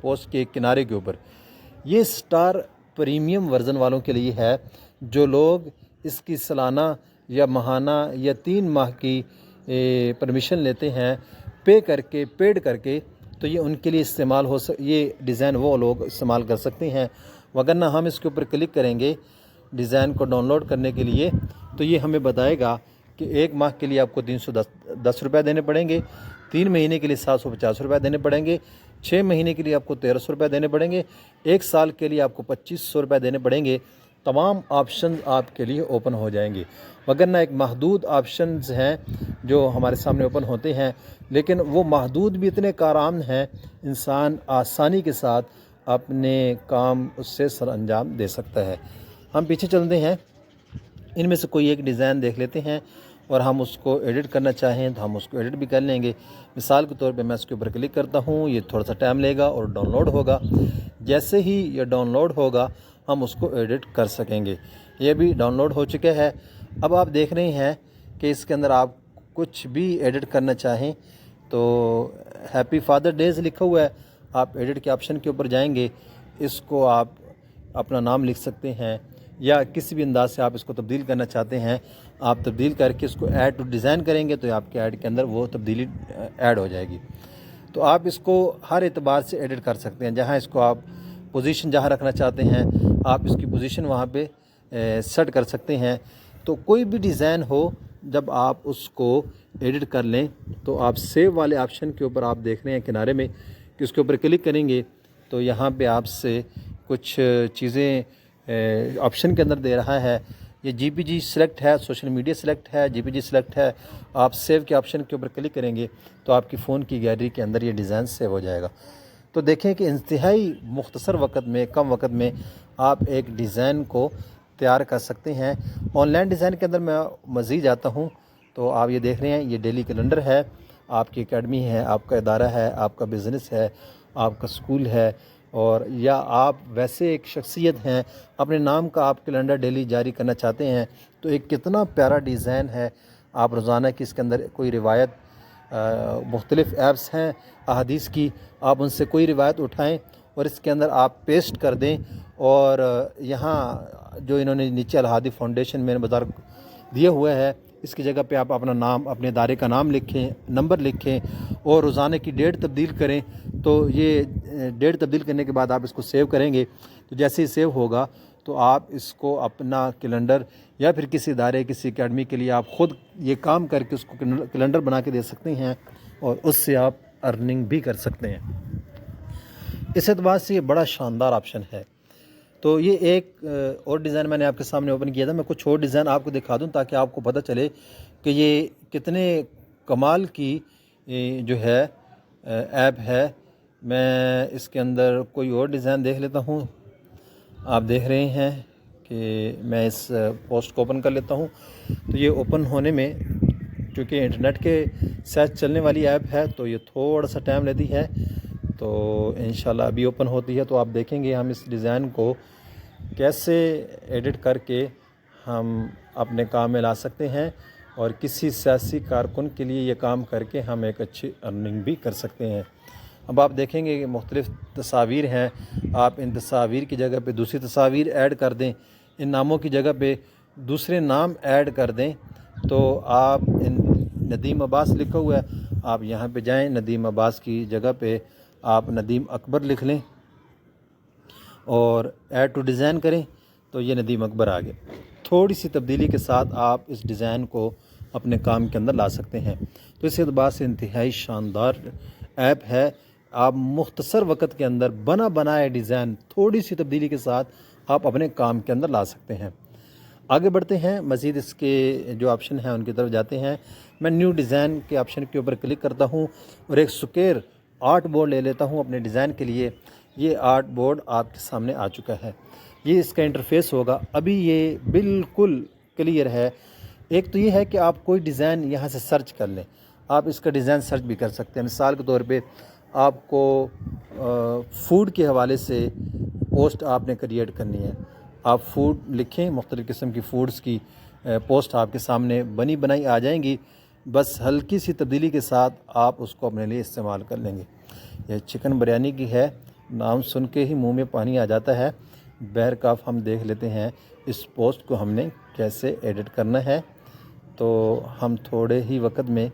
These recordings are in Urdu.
پوسٹ کے کنارے کے اوپر، یہ سٹار پریمیم ورژن والوں کے لیے ہے، جو لوگ اس کی سالانہ یا ماہانہ یا 3 ماہ کی پرمیشن لیتے ہیں پیڈ کر کے، تو یہ ان کے لیے استعمال یہ ڈیزائن وہ لوگ استعمال کر سکتے ہیں۔ وگرنہ ہم اس کے اوپر کلک کریں گے ڈیزائن کو ڈاؤن لوڈ کرنے کے لیے، تو یہ ہمیں بتائے گا کہ 1 ماہ کے لیے آپ کو 310 روپے دینے پڑیں گے، 3 مہینے کے لیے 750 روپے دینے پڑیں گے، 6 مہینے کے لیے آپ کو 1300 روپے دینے پڑیں گے، 1 سال کے لیے آپ کو 2500 روپے دینے پڑیں گے۔ تمام آپشنز آپ کے لیے اوپن ہو جائیں گے، وگرنہ ایک محدود آپشنز ہیں جو ہمارے سامنے اوپن ہوتے ہیں، لیکن وہ محدود بھی اتنے کارآمد ہیں، انسان آسانی کے ساتھ اپنے کام اس سے سر انجام دے سکتا ہے۔ ہم پیچھے چلتے ہیں، ان میں سے کوئی ایک ڈیزائن دیکھ لیتے ہیں، اور ہم اس کو ایڈٹ کرنا چاہیں تو ہم اس کو ایڈٹ بھی کر لیں گے۔ مثال کے طور پہ میں اس کے اوپر کلک کرتا ہوں، یہ تھوڑا سا ٹائم لے گا اور ڈاؤن لوڈ ہوگا۔ جیسے ہی یہ ڈاؤن لوڈ ہوگا ہم اس کو ایڈٹ کر سکیں گے۔ یہ بھی ڈاؤن لوڈ ہو چکا ہے۔ اب آپ دیکھ رہے ہیں کہ اس کے اندر آپ کچھ بھی ایڈٹ کرنا چاہیں تو ہیپی فادر ڈیز لکھا ہوا ہے، آپ ایڈٹ کے آپشن کے اوپر جائیں گے، اس کو آپ اپنا نام لکھ سکتے ہیں، یا کسی بھی انداز سے آپ اس کو تبدیل کرنا چاہتے ہیں، آپ تبدیل کر کے اس کو ایڈ ٹو ڈیزائن کریں گے تو آپ کے ایڈ کے اندر وہ تبدیلی ایڈ ہو جائے گی۔ تو آپ اس کو ہر اعتبار سے ایڈٹ کر سکتے ہیں، جہاں اس کو آپ پوزیشن جہاں رکھنا چاہتے ہیں آپ اس کی پوزیشن وہاں پہ سیٹ کر سکتے ہیں۔ تو کوئی بھی ڈیزائن ہو، جب آپ اس کو ایڈٹ کر لیں تو آپ سیو والے آپشن کے اوپر آپ دیکھ رہے ہیں کنارے میں کہ اس کے اوپر کلک کریں گے تو یہاں پہ آپ سے کچھ چیزیں آپشن کے اندر دے رہا ہے۔ یہ جی پی جی سلیکٹ ہے، سوشل میڈیا سلیکٹ ہے، جی پی جی سلیکٹ ہے۔ آپ سیو کے آپشن کے اوپر کلک کریں گے تو آپ کی فون کی گیلری کے اندر یہ ڈیزائن سیو ہو جائے گا۔ تو دیکھیں کہ انتہائی مختصر وقت میں، کم وقت میں آپ ایک ڈیزائن کو تیار کر سکتے ہیں۔ آن لائن ڈیزائن کے اندر میں مزید جاتا ہوں تو آپ یہ دیکھ رہے ہیں، یہ ڈیلی کیلنڈر ہے، آپ کی اکیڈمی ہے، آپ کا ادارہ ہے، آپ کا بزنس ہے، آپ کا سکول ہے، اور یا آپ ویسے ایک شخصیت ہیں، اپنے نام کا آپ کیلنڈر ڈیلی جاری کرنا چاہتے ہیں تو ایک کتنا پیارا ڈیزائن ہے۔ آپ روزانہ کی اس کے اندر کوئی روایت، مختلف ایپس ہیں احادیث کی، آپ ان سے کوئی روایت اٹھائیں اور اس کے اندر آپ پیسٹ کر دیں، اور یہاں جو انہوں نے نیچے الہادی فاؤنڈیشن میں بازار دیا ہوا ہے، اس کی جگہ پہ آپ اپنا نام، اپنے ادارے کا نام لکھیں، نمبر لکھیں اور روزانہ کی ڈیٹ تبدیل کریں۔ تو یہ ڈیٹ تبدیل کرنے کے بعد آپ اس کو سیو کریں گے تو جیسے ہی سیو ہوگا تو آپ اس کو اپنا کیلنڈر یا پھر کسی ادارے، کسی اکیڈمی کے لیے آپ خود یہ کام کر کے اس کو کیلنڈر بنا کے دے سکتے ہیں اور اس سے آپ ارننگ بھی کر سکتے ہیں۔ اس اعتبار سے یہ بڑا شاندار آپشن ہے۔ تو یہ ایک اور ڈیزائن میں نے آپ کے سامنے اوپن کیا تھا، میں کچھ اور ڈیزائن آپ کو دکھا دوں تاکہ آپ کو پتہ چلے کہ یہ کتنے کمال کی جو ہے ایپ ہے۔ میں اس کے اندر کوئی اور ڈیزائن دیکھ لیتا ہوں۔ آپ دیکھ رہے ہیں کہ میں اس پوسٹ کو اوپن کر لیتا ہوں تو یہ اوپن ہونے میں، چونکہ انٹرنیٹ کے ساتھ چلنے والی ایپ ہے تو یہ تھوڑا سا ٹائم لیتی ہے، تو انشاءاللہ ابھی اوپن ہوتی ہے تو آپ دیکھیں گے ہم اس ڈیزائن کو کیسے ایڈٹ کر کے ہم اپنے کام میں لا سکتے ہیں، اور کسی سیاسی کارکن کے لیے یہ کام کر کے ہم ایک اچھی ارننگ بھی کر سکتے ہیں۔ اب آپ دیکھیں گے کہ مختلف تصاویر ہیں، آپ ان تصاویر کی جگہ پہ دوسری تصاویر ایڈ کر دیں، ان ناموں کی جگہ پہ دوسرے نام ایڈ کر دیں، تو آپ ندیم عباس لکھا ہوا ہے، آپ یہاں پہ جائیں، ندیم عباس کی جگہ پہ آپ ندیم اکبر لکھ لیں اور ایڈ ٹو ڈیزائن کریں تو یہ ندیم اکبر آ گئے۔ تھوڑی سی تبدیلی کے ساتھ آپ اس ڈیزائن کو اپنے کام کے اندر لا سکتے ہیں۔ تو اس اعتبار سے انتہائی شاندار ایپ ہے۔ آپ مختصر وقت کے اندر بنا بنائے ڈیزائن تھوڑی سی تبدیلی کے ساتھ آپ اپنے کام کے اندر لا سکتے ہیں۔ آگے بڑھتے ہیں، مزید اس کے جو آپشن ہیں ان کی طرف جاتے ہیں۔ میں نیو ڈیزائن کے آپشن کے اوپر کلک کرتا ہوں اور ایک سکوئر آرٹ بورڈ لے لیتا ہوں اپنے ڈیزائن کے لیے۔ یہ آرٹ بورڈ آپ کے سامنے آ چکا ہے، یہ اس کا انٹرفیس ہوگا۔ ابھی یہ بالکل کلیئر ہے۔ ایک تو یہ ہے کہ آپ کوئی ڈیزائن یہاں سے سرچ کر لیں، آپ اس کا ڈیزائن سرچ بھی کر سکتے ہیں۔ مثال کے طور پہ آپ کو فوڈ کے حوالے سے پوسٹ آپ نے کریٹ کرنی ہے، آپ فوڈ لکھیں، مختلف قسم کی فوڈز کی پوسٹ آپ کے سامنے بنی بنائی آ جائیں گی۔ بس ہلکی سی تبدیلی کے ساتھ آپ اس کو اپنے لیے استعمال کر لیں گے۔ یہ چکن بریانی کی ہے، نام سن کے ہی منہ میں پانی آ جاتا ہے۔ بہرکاف ہم دیکھ لیتے ہیں اس پوسٹ کو ہم نے کیسے ایڈٹ کرنا ہے۔ تو ہم تھوڑے ہی وقت میں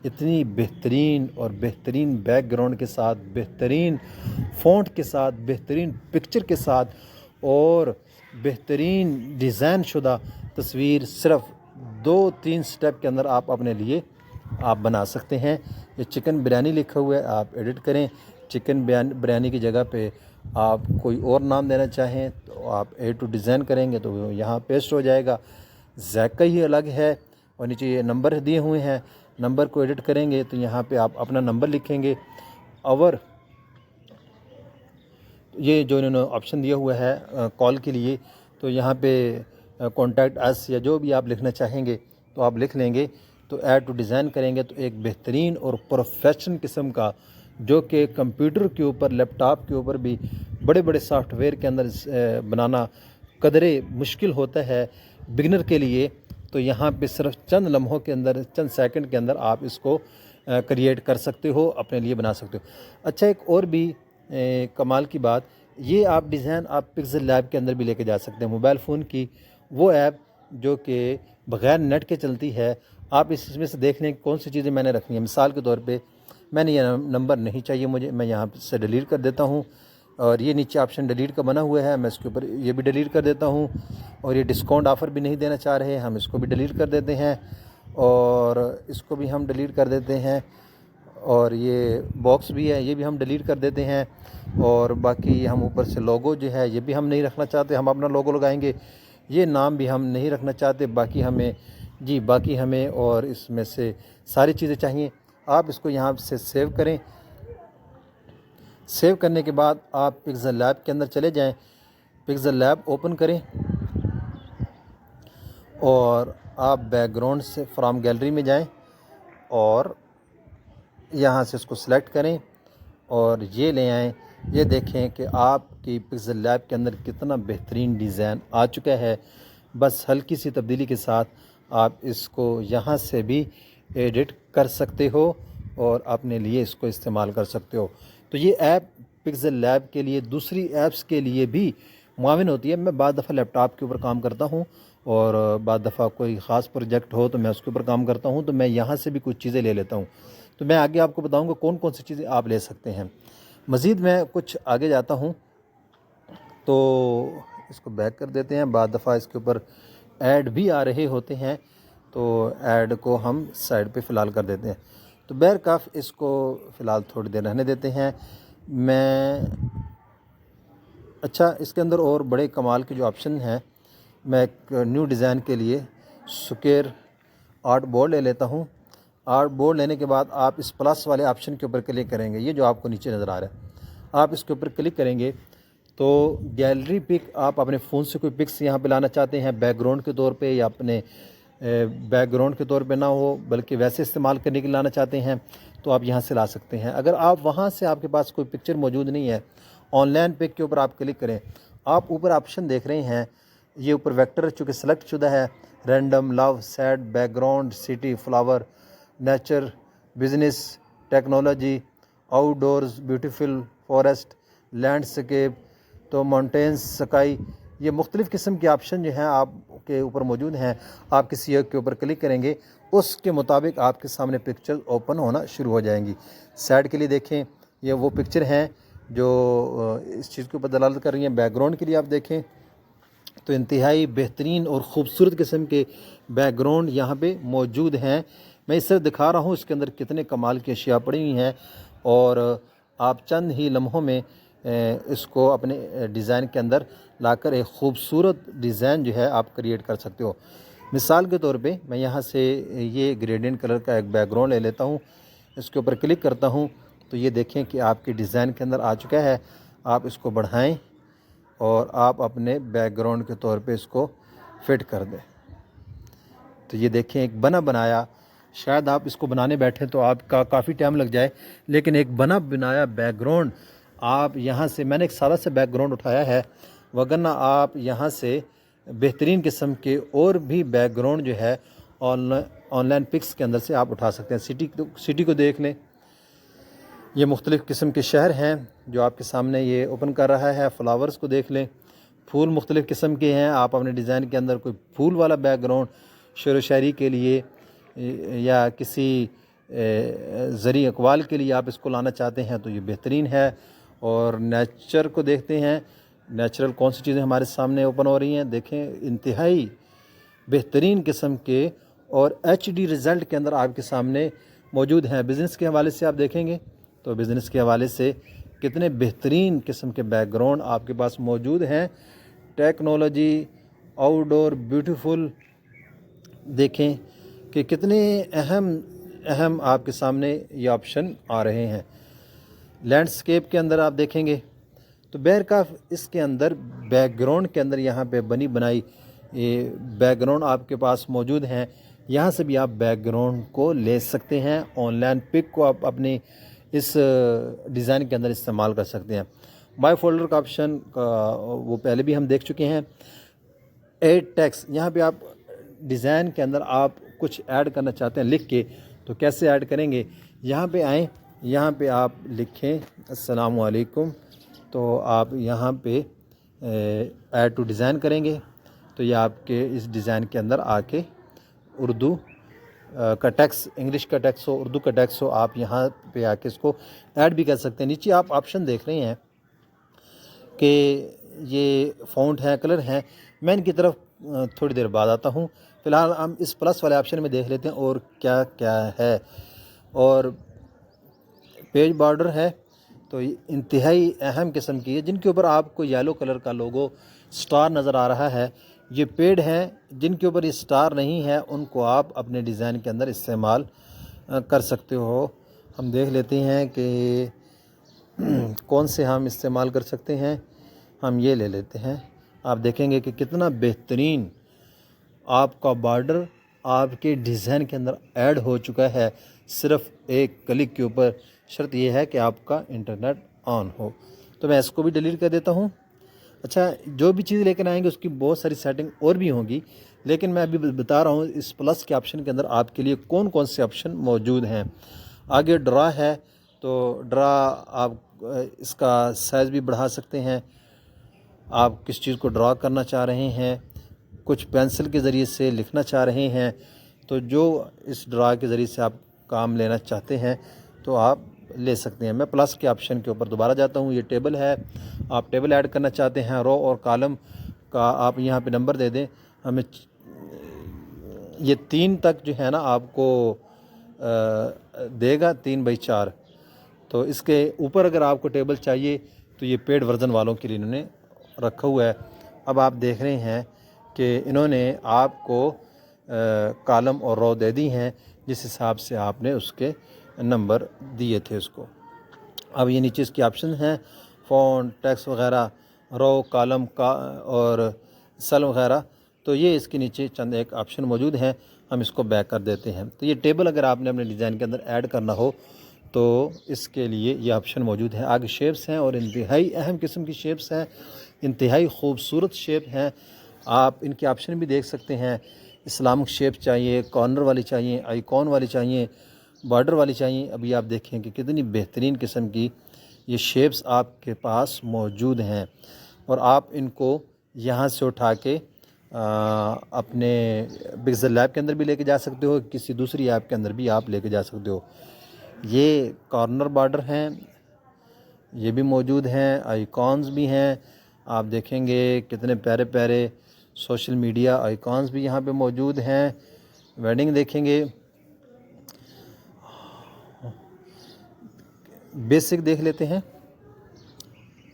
اتنی بہترین اور بہترین بیک گراؤنڈ کے ساتھ، بہترین فونٹ کے ساتھ، بہترین پکچر کے ساتھ اور بہترین ڈیزائن شدہ تصویر صرف 2-3 سٹیپ کے اندر آپ اپنے لیے آپ بنا سکتے ہیں۔ یہ چکن بریانی لکھا ہوا ہے، آپ ایڈٹ کریں۔ چکن بریانی کی جگہ پہ آپ کوئی اور نام دینا چاہیں تو آپ ایڈ ٹو ڈیزائن کریں گے تو وہ یہاں پیسٹ ہو جائے گا۔ ذائقہ ہی الگ ہے، اور نیچے یہ نمبر دیے ہوئے ہیں، نمبر کو ایڈٹ کریں گے تو یہاں پہ آپ اپنا نمبر لکھیں گے، اور یہ جو انہوں نے آپشن دیا ہوا ہے کال کے لیے، تو یہاں پہ کانٹیکٹ اس یا جو بھی آپ لکھنا چاہیں گے تو آپ لکھ لیں گے۔ تو ایڈ ٹو ڈیزائن کریں گے تو ایک بہترین اور پروفیشنل قسم کا، جو کہ کمپیوٹر کے اوپر، لیپ ٹاپ کے اوپر بھی بڑے بڑے سافٹ ویئر کے اندر بنانا قدرے مشکل ہوتا ہے بگنر کے لیے، تو یہاں پہ صرف چند لمحوں کے اندر، چند سیکنڈ کے اندر آپ اس کو کریٹ کر سکتے ہو، اپنے لیے بنا سکتے ہو۔ اچھا، ایک اور بھی کمال کی بات، یہ آپ ڈیزائن آپ پکسل لیب کے اندر بھی لے کے جا سکتے ہیں۔ موبائل فون کی وہ ایپ جو کہ بغیر نیٹ کے چلتی ہے، آپ اس میں سے دیکھ لیں کون سی چیزیں میں نے رکھنی ہیں۔ مثال کے طور پہ میں نے یہ نمبر نہیں چاہیے مجھے، میں یہاں سے ڈیلیٹ کر دیتا ہوں، اور یہ نیچے آپشن ڈیلیٹ کا بنا ہوا ہے، میں اس کے اوپر یہ بھی ڈیلیٹ کر دیتا ہوں، اور یہ ڈسکاؤنٹ آفر بھی نہیں دینا چاہ رہے، ہم اس کو بھی ڈیلیٹ کر دیتے ہیں، اور اس کو بھی ہم ڈیلیٹ کر دیتے ہیں، اور یہ باکس بھی ہے یہ بھی ہم ڈیلیٹ کر دیتے ہیں، اور باقی ہم اوپر سے لوگو جو ہے یہ بھی ہم نہیں رکھنا چاہتے، ہم اپنا لوگو لگائیں گے، یہ نام بھی ہم نہیں رکھنا چاہتے، باقی ہمیں اور اس میں سے ساری چیزیں چاہیے۔ آپ اس کو یہاں سے سیو کریں۔ سیو کرنے کے بعد آپ پکسل لیب کے اندر چلے جائیں، پکسل لیب اوپن کریں، اور آپ بیک گراؤنڈ سے فرام گیلری میں جائیں، اور یہاں سے اس کو سلیکٹ کریں اور یہ لے آئیں۔ یہ دیکھیں کہ آپ کی پکسل لیب کے اندر کتنا بہترین ڈیزائن آ چکا ہے۔ بس ہلکی سی تبدیلی کے ساتھ آپ اس کو یہاں سے بھی ایڈٹ کر سکتے ہو اور اپنے لیے اس کو استعمال کر سکتے ہو۔ تو یہ ایپ پکسل لیب کے لیے دوسری ایپس کے لیے بھی معاون ہوتی ہے۔ میں بعض دفعہ لیپ ٹاپ کے اوپر کام کرتا ہوں، اور بعض دفعہ کوئی خاص پروجیکٹ ہو تو میں اس کے اوپر کام کرتا ہوں، تو میں یہاں سے بھی کچھ چیزیں لے لیتا ہوں۔ تو میں آگے آپ کو بتاؤں گا کون کون سی چیزیں آپ لے سکتے ہیں۔ مزید میں کچھ آگے جاتا ہوں، تو اس کو بیک کر دیتے ہیں۔ بعض دفعہ اس کے اوپر ایڈ بھی آ رہے ہوتے ہیں، تو ایڈ کو ہم سائڈ پہ فی الحال کر دیتے ہیں۔ تو بہرکاف اس کو فی الحال تھوڑی دیر رہنے دیتے ہیں۔ اچھا، اس کے اندر اور بڑے کمال کے جو آپشن ہیں، میں ایک نیو ڈیزائن کے لیے سکوئر آرٹ بورڈ لے لیتا ہوں۔ آرٹ بورڈ لینے کے بعد آپ اس پلس والے آپشن کے اوپر کلک کریں گے، یہ جو آپ کو نیچے نظر آ رہا ہے، آپ اس کے اوپر کلک کریں گے تو گیلری پک، آپ اپنے فون سے کوئی پکس یہاں پہ لانا چاہتے ہیں بیک گراؤنڈ کے طور پہ، یا اپنے بیک گراؤنڈ کے طور پہ نہ ہو بلکہ ویسے استعمال کرنے کے لیے لانا چاہتے ہیں تو آپ یہاں سے لا سکتے ہیں۔ اگر آپ وہاں سے آپ کے پاس کوئی پکچر موجود نہیں ہے، آن لائن پک کے اوپر آپ کلک کریں، آپ اوپر آپشن دیکھ رہے ہیں، یہ اوپر ویکٹر چونکہ سلیکٹ شدہ ہے، random, love, sad, background, city, flower, nature, business, technology, outdoors, beautiful, forest, landscape, تو ماؤنٹینز، سکائی، یہ مختلف قسم کے آپشن جو ہیں آپ کے اوپر موجود ہیں۔ آپ کسی ایک کے اوپر کلک کریں گے، اس کے مطابق آپ کے سامنے پکچر اوپن ہونا شروع ہو جائیں گی۔ سائڈ کے لیے دیکھیں، یہ وہ پکچر ہیں جو اس چیز کے اوپر دلالت کر رہی ہیں۔ بیک گراؤنڈ کے لیے آپ دیکھیں تو انتہائی بہترین اور خوبصورت قسم کے بیک گراؤنڈ یہاں پہ موجود ہیں۔ میں اس سے دکھا رہا ہوں اس کے اندر کتنے کمال کی اشیاء پڑی ہوئی ہیں، اور آپ چند ہی لمحوں میں اس کو اپنے ڈیزائن کے اندر لا کر ایک خوبصورت ڈیزائن جو ہے آپ کریٹ کر سکتے ہو۔ مثال کے طور پہ میں یہاں سے یہ گریڈینٹ کلر کا ایک بیک گراؤنڈ لے لیتا ہوں، اس کے اوپر کلک کرتا ہوں تو یہ دیکھیں کہ آپ کے ڈیزائن کے اندر آ چکا ہے۔ آپ اس کو بڑھائیں اور آپ اپنے بیک گراؤنڈ کے طور پہ اس کو فٹ کر دیں۔ تو یہ دیکھیں ایک بنایا، شاید آپ اس کو بنانے بیٹھیں تو آپ کا کافی ٹائم لگ جائے، لیکن ایک بنایا بیک گراؤنڈ آپ یہاں سے، میں نے ایک سادہ سے بیک گراؤنڈ اٹھایا ہے، وگرنہ آپ یہاں سے بہترین قسم کے اور بھی بیک گراؤنڈ جو ہے آن لائن پکس کے اندر سے آپ اٹھا سکتے ہیں۔ سٹی کو دیکھ لیں، یہ مختلف قسم کے شہر ہیں جو آپ کے سامنے یہ اوپن کر رہا ہے۔ فلاورز کو دیکھ لیں، پھول مختلف قسم کے ہیں، آپ اپنے ڈیزائن کے اندر کوئی پھول والا بیک گراؤنڈ شعر و شاعری کے لیے یا کسی زرعی اقوال کے لیے آپ اس کو لانا چاہتے ہیں تو یہ بہترین ہے۔ اور نیچر کو دیکھتے ہیں، نیچرل کون سی چیزیں ہمارے سامنے اوپن ہو رہی ہیں، دیکھیں انتہائی بہترین قسم کے اور ایچ ڈی رزلٹ کے اندر آپ کے سامنے موجود ہیں۔ بزنس کے حوالے سے آپ دیکھیں گے تو بزنس کے حوالے سے کتنے بہترین قسم کے بیک گراؤنڈ آپ کے پاس موجود ہیں۔ ٹیکنالوجی، آؤٹ ڈور، بیوٹیفل، دیکھیں کہ کتنے اہم آپ کے سامنے یہ آپشن آ رہے ہیں۔ لینڈسکیپ کے اندر آپ دیکھیں گے تو بہرکاف اس کے اندر بیک گراؤنڈ کے اندر یہاں پہ بنی بنائی بیک گراؤنڈ آپ کے پاس موجود ہیں، یہاں سے بھی آپ بیک گراؤنڈ کو لے سکتے ہیں۔ آن لائن پک کو آپ اپنی اس ڈیزائن کے اندر استعمال کر سکتے ہیں۔ مائی فولڈر کا آپشن وہ پہلے بھی ہم دیکھ چکے ہیں۔ ایڈ ٹیکسٹ، یہاں پہ آپ ڈیزائن کے اندر آپ کچھ ایڈ کرنا چاہتے ہیں لکھ کے، تو کیسے ایڈ کریں گے؟ یہاں پہ آئیں، یہاں پہ آپ لکھیں السلام علیکم، تو آپ یہاں پہ ایڈ ٹو ڈیزائن کریں گے تو یہ آپ کے اس ڈیزائن کے اندر آ کے اردو کا ٹیکس، انگلش کا ٹیکس ہو، اردو کا ٹیکس ہو، آپ یہاں پہ آ کے اس کو ایڈ بھی کر سکتے ہیں۔ نیچے آپ آپشن دیکھ رہے ہیں کہ یہ فونٹ ہے، کلر ہیں، میں ان کی طرف تھوڑی دیر بعد آتا ہوں۔ فی الحال ہم اس پلس والے آپشن میں دیکھ لیتے ہیں اور کیا کیا ہے۔ اور پیج بارڈر ہے تو یہ انتہائی اہم قسم کی ہے، جن کے اوپر آپ کو یلو کلر کا لوگو سٹار نظر آ رہا ہے، یہ پیڈ ہیں۔ جن کے اوپر یہ سٹار نہیں ہے ان کو آپ اپنے ڈیزائن کے اندر استعمال کر سکتے ہو۔ ہم دیکھ لیتے ہیں کہ کون سے ہم استعمال کر سکتے ہیں۔ ہم یہ لے لیتے ہیں، آپ دیکھیں گے کہ کتنا بہترین آپ کا بارڈر آپ کے ڈیزائن کے اندر ایڈ ہو چکا ہے، صرف ایک کلک کے اوپر۔ شرط یہ ہے کہ آپ کا انٹرنیٹ آن ہو۔ تو میں اس کو بھی ڈیلیٹ کر دیتا ہوں۔ اچھا، جو بھی چیز لے کر آئیں گے اس کی بہت ساری سیٹنگ اور بھی ہوں گی، لیکن میں ابھی بتا رہا ہوں اس پلس کے آپشن کے اندر آپ کے لیے کون کون سے آپشن موجود ہیں۔ آگے ڈرا ہے تو ڈرا آپ اس کا سائز بھی بڑھا سکتے ہیں، آپ کس چیز کو ڈرا کرنا چاہ رہے ہیں، کچھ پینسل کے ذریعے سے لکھنا چاہ رہے ہیں تو جو اس ڈرا کے ذریعے سے آپ کام لینا چاہتے ہیں تو آپ لے سکتے ہیں۔ میں پلس کے آپشن کے اوپر دوبارہ جاتا ہوں۔ یہ ٹیبل ہے، آپ ٹیبل ایڈ کرنا چاہتے ہیں، رو اور کالم کا آپ یہاں پہ نمبر دے دیں۔ ہمیں یہ 3 تک جو ہے نا آپ کو دے گا، 3/4۔ تو اس کے اوپر اگر آپ کو ٹیبل چاہیے تو یہ پیڈ ورژن والوں کے لیے انہوں نے رکھا ہوا ہے۔ اب آپ دیکھ رہے ہیں کہ انہوں نے آپ کو کالم اور رو دے دی ہیں، جس حساب سے آپ نے اس کے نمبر دیے تھے اس کو۔ اب یہ نیچے اس کی آپشن ہیں، فونٹ، ٹیکسٹ وغیرہ، رو، کالم کا اور سیل وغیرہ، تو یہ اس کے نیچے چند ایک آپشن موجود ہیں۔ ہم اس کو بیک کر دیتے ہیں۔ تو یہ ٹیبل اگر آپ نے اپنے ڈیزائن کے اندر ایڈ کرنا ہو تو اس کے لیے یہ آپشن موجود ہے۔ آگے شیپس ہیں اور انتہائی اہم قسم کی شیپس ہیں، انتہائی خوبصورت شیپ ہیں۔ آپ ان کے آپشن بھی دیکھ سکتے ہیں، اسلامک شیپ چاہیے، کارنر والی چاہیے، آئیکن والی چاہیے، بارڈر والی چاہیے۔ ابھی آپ دیکھیں کہ کتنی بہترین قسم کی یہ شیپس آپ کے پاس موجود ہیں، اور آپ ان کو یہاں سے اٹھا کے اپنے پکسل لیب کے اندر بھی لے کے جا سکتے ہو، کسی دوسری ایپ کے اندر بھی آپ لے کے جا سکتے ہو۔ یہ کارنر بارڈر ہیں، یہ بھی موجود ہیں، آئیکانز بھی ہیں۔ آپ دیکھیں گے کتنے پیارے پیارے سوشل میڈیا آئیکانز بھی یہاں پہ موجود ہیں۔ ویڈنگ دیکھیں گے، بیسک دیکھ لیتے ہیں۔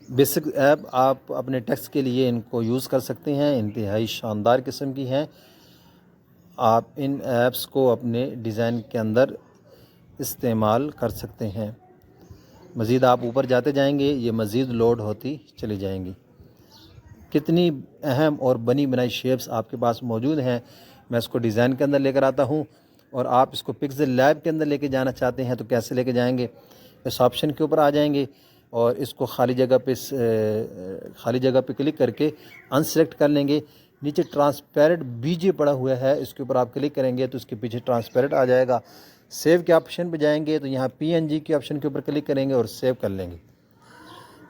بیسک ایپ آپ اپنے ٹیکسٹ کے لیے ان کو یوز کر سکتے ہیں، انتہائی شاندار قسم کی ہیں۔ آپ ان ایپس کو اپنے ڈیزائن کے اندر استعمال کر سکتے ہیں۔ مزید آپ اوپر جاتے جائیں گے، یہ مزید لوڈ ہوتی چلی جائیں گی۔ کتنی اہم اور بنی بنائی شیپس آپ کے پاس موجود ہیں۔ میں اس کو ڈیزائن کے اندر لے کر آتا ہوں، اور آپ اس کو پکسل لیب کے اندر لے کے جانا چاہتے ہیں تو کیسے لے کے جائیں گے؟ اس آپشن کے اوپر آ جائیں گے اور اس کو خالی جگہ پہ کلک کر کے ان سلیکٹ کر لیں گے۔ نیچے ٹرانسپیرنٹ BJ پڑا ہوا ہے، اس کے اوپر آپ کلک کریں گے تو اس کے پیچھے ٹرانسپیرنٹ آ جائے گا۔ سیو کے آپشن پہ جائیں گے تو یہاں PNG کے آپشن کے اوپر کلک کریں گے اور سیو کر لیں گے۔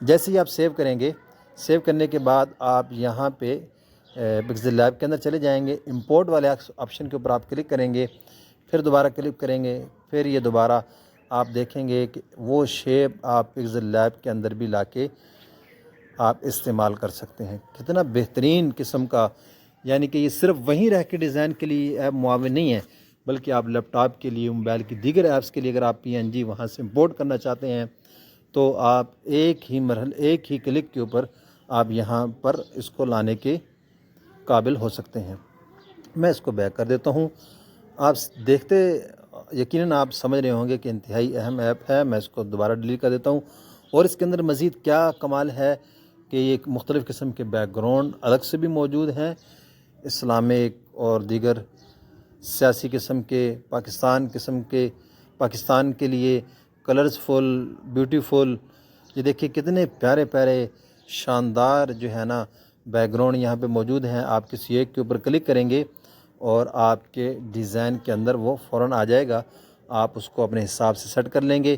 جیسے ہی آپ سیو کریں گے، سیو کرنے کے بعد آپ یہاں پہ پکسل لیب کے اندر چلے جائیں گے، امپورٹ والے آپشن کے اوپر آپ کلک کریں گے، پھر دوبارہ کلک کریں گے، پھر یہ دوبارہ آپ دیکھیں گے کہ وہ شیپ آپ پکسل لیب کے اندر بھی لا کے آپ استعمال کر سکتے ہیں۔ کتنا بہترین قسم کا، یعنی کہ یہ صرف وہیں رہ کے ڈیزائن کے لیے ایپ معاون نہیں ہے، بلکہ آپ لیپ ٹاپ کے لیے، موبائل کی دیگر ایپس کے لیے اگر آپ PNG وہاں سے امپورٹ کرنا چاہتے ہیں تو آپ ایک ہی کلک کے اوپر آپ یہاں پر اس کو لانے کے قابل ہو سکتے ہیں۔ میں اس کو بیک کر دیتا ہوں۔ آپ دیکھتے یقیناً آپ سمجھ رہے ہوں گے کہ انتہائی اہم ایپ ہے۔ میں اس کو دوبارہ ڈیلیٹ کر دیتا ہوں۔ اور اس کے اندر مزید کیا کمال ہے کہ یہ مختلف قسم کے بیک گراؤنڈ الگ سے بھی موجود ہیں، اسلامک اور دیگر سیاسی قسم کے، پاکستان کے لیے کلرز فل، بیوٹیفل، یہ دیکھیے کتنے پیارے پیارے شاندار جو ہے نا بیک گراؤنڈ یہاں پہ موجود ہیں۔ آپ کسی ایک کے اوپر کلک کریں گے اور آپ کے ڈیزائن کے اندر وہ فوراً آ جائے گا، آپ اس کو اپنے حساب سے سیٹ کر لیں گے۔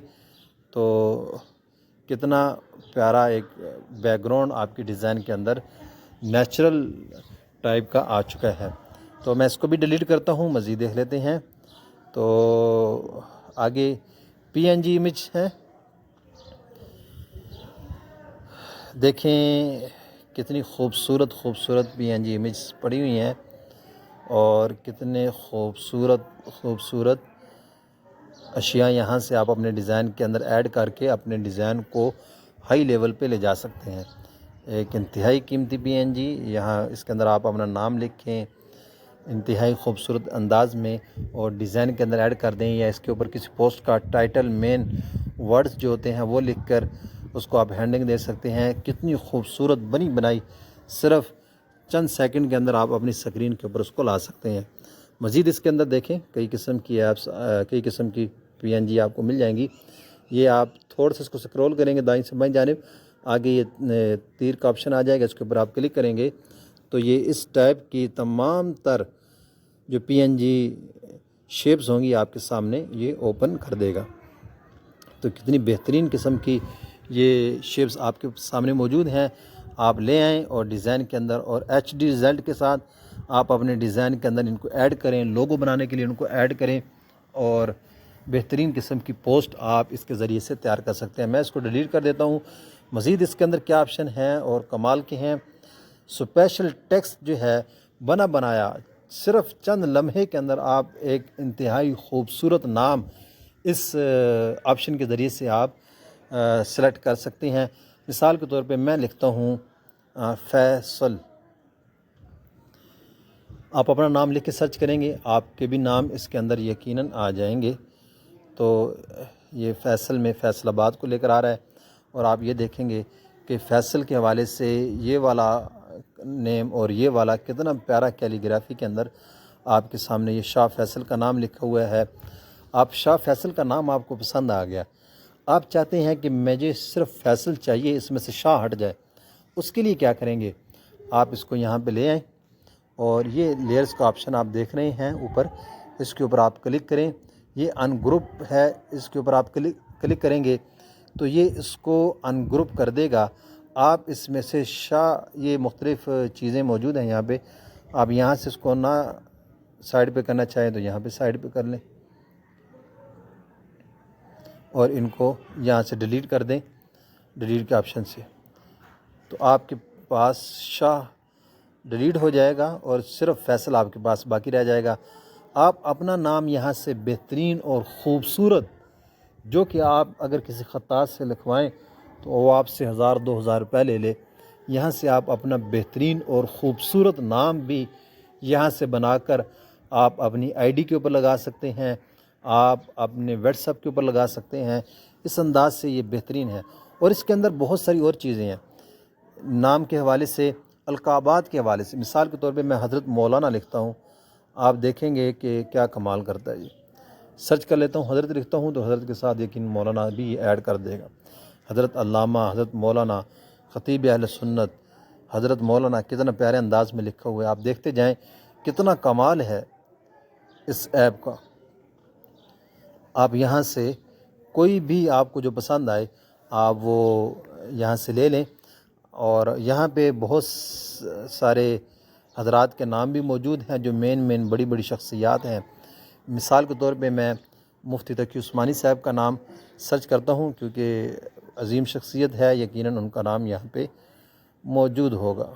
تو کتنا پیارا ایک بیک گراؤنڈ آپ کی ڈیزائن کے اندر نیچرل ٹائپ کا آ چکا ہے۔ تو میں اس کو بھی ڈیلیٹ کرتا ہوں، مزید دیکھ لیتے ہیں۔ تو آگے PNG امیج ہے، دیکھیں کتنی خوبصورت PNG امیج پڑی ہوئی ہیں اور کتنے خوبصورت اشیاء یہاں سے آپ اپنے ڈیزائن کے اندر ایڈ کر کے اپنے ڈیزائن کو ہائی لیول پہ لے جا سکتے ہیں۔ ایک انتہائی قیمتی PNG، یہاں اس کے اندر آپ اپنا نام لکھیں انتہائی خوبصورت انداز میں اور ڈیزائن کے اندر ایڈ کر دیں، یا اس کے اوپر کسی پوسٹ کا ٹائٹل، مین ورڈز جو ہوتے ہیں وہ لکھ کر اس کو آپ ہینڈنگ دے سکتے ہیں۔ کتنی خوبصورت بنائی صرف چند سیکنڈ کے اندر آپ اپنی سکرین کے اوپر اس کو لا سکتے ہیں۔ مزید اس کے اندر دیکھیں کئی قسم کی PNG آپ کو مل جائیں گی۔ یہ آپ تھوڑا سا اس کو سکرول کریں گے دائیں سے بائیں جانب، آگے یہ تیر کا آپشن آ جائے گا، اس کے اوپر آپ کلک کریں گے تو یہ اس ٹائپ کی تمام تر جو PNG شیپس ہوں گی آپ کے سامنے یہ اوپن کر دے گا۔ تو کتنی بہترین قسم کی یہ شیپس آپ کے سامنے موجود ہیں، آپ لے آئیں اور ڈیزائن کے اندر اور HD رزلٹ کے ساتھ آپ اپنے ڈیزائن کے اندر ان کو ایڈ کریں، لوگو بنانے کے لیے ان کو ایڈ کریں اور بہترین قسم کی پوسٹ آپ اس کے ذریعے سے تیار کر سکتے ہیں۔ میں اس کو ڈیلیٹ کر دیتا ہوں۔ مزید اس کے اندر کیا آپشن ہیں اور کمال کے ہیں، اسپیشل ٹیکسٹ جو ہے بنایا صرف چند لمحے کے اندر آپ ایک انتہائی خوبصورت نام اس آپشن کے ذریعے سے آپ سلیکٹ کر سکتے ہیں۔ مثال کے طور پہ میں لکھتا ہوں فیصل، آپ اپنا نام لکھ کے سرچ کریں گے، آپ کے بھی نام اس کے اندر یقیناً آ جائیں گے۔ تو یہ فیصل میں فیصل آباد کو لے کر آ رہا ہے، اور آپ یہ دیکھیں گے کہ فیصل کے حوالے سے یہ والا نیم اور یہ والا کتنا پیارا کیلیگرافی کے اندر آپ کے سامنے یہ شاہ فیصل کا نام لکھا ہوا ہے۔ آپ شاہ فیصل کا نام آپ کو پسند آ گیا، آپ چاہتے ہیں کہ مجھے صرف فیصل چاہیے، اس میں سے شاہ ہٹ جائے، اس کے لیے کیا کریں گے، آپ اس کو یہاں پہ لے آئیں اور یہ لیئرز کا آپشن آپ دیکھ رہے ہیں اوپر، اس کے اوپر آپ کلک کریں، یہ ان گروپ ہے، اس کے اوپر آپ کلک کریں گے تو یہ اس کو ان گروپ کر دے گا۔ آپ اس میں سے یہ مختلف چیزیں موجود ہیں یہاں پہ، آپ یہاں سے اس کو نہ سائڈ پہ کرنا چاہیں تو یہاں پہ سائڈ پہ کر لیں اور ان کو یہاں سے ڈیلیٹ کر دیں ڈیلیٹ کے آپشن سے، تو آپ کے پاس شاہ ڈیلیٹ ہو جائے گا اور صرف فیصل آپ کے پاس باقی رہ جائے گا۔ آپ اپنا نام یہاں سے بہترین اور خوبصورت، جو کہ آپ اگر کسی خطاط سے لکھوائیں تو وہ آپ سے 1000-2000 روپے لے لے، یہاں سے آپ اپنا بہترین اور خوبصورت نام بھی یہاں سے بنا کر آپ اپنی ID کے اوپر لگا سکتے ہیں، آپ اپنے واٹس ایپ کے اوپر لگا سکتے ہیں۔ اس انداز سے یہ بہترین ہے، اور اس کے اندر بہت ساری اور چیزیں ہیں نام کے حوالے سے، القابات کے حوالے سے۔ مثال کے طور پہ میں حضرت مولانا لکھتا ہوں، آپ دیکھیں گے کہ کیا کمال کرتا ہے۔ سرچ کر لیتا ہوں، حضرت لکھتا ہوں تو حضرت کے ساتھ یقین مولانا بھی ایڈ کر دے گا۔ حضرت علامہ، حضرت مولانا، خطیب اہل سنت، حضرت مولانا کتنا پیارے انداز میں لکھا ہوا ہے، آپ دیکھتے جائیں کتنا کمال ہے اس ایپ کا۔ آپ یہاں سے کوئی بھی آپ کو جو پسند آئے آپ وہ یہاں سے لے لیں، اور یہاں پہ بہت سارے حضرات کے نام بھی موجود ہیں جو مین بڑی بڑی شخصیات ہیں۔ مثال کے طور پہ میں مفتی تقی عثمانی صاحب کا نام سرچ کرتا ہوں، کیونکہ عظیم شخصیت ہے، یقیناً ان کا نام یہاں پہ موجود ہوگا۔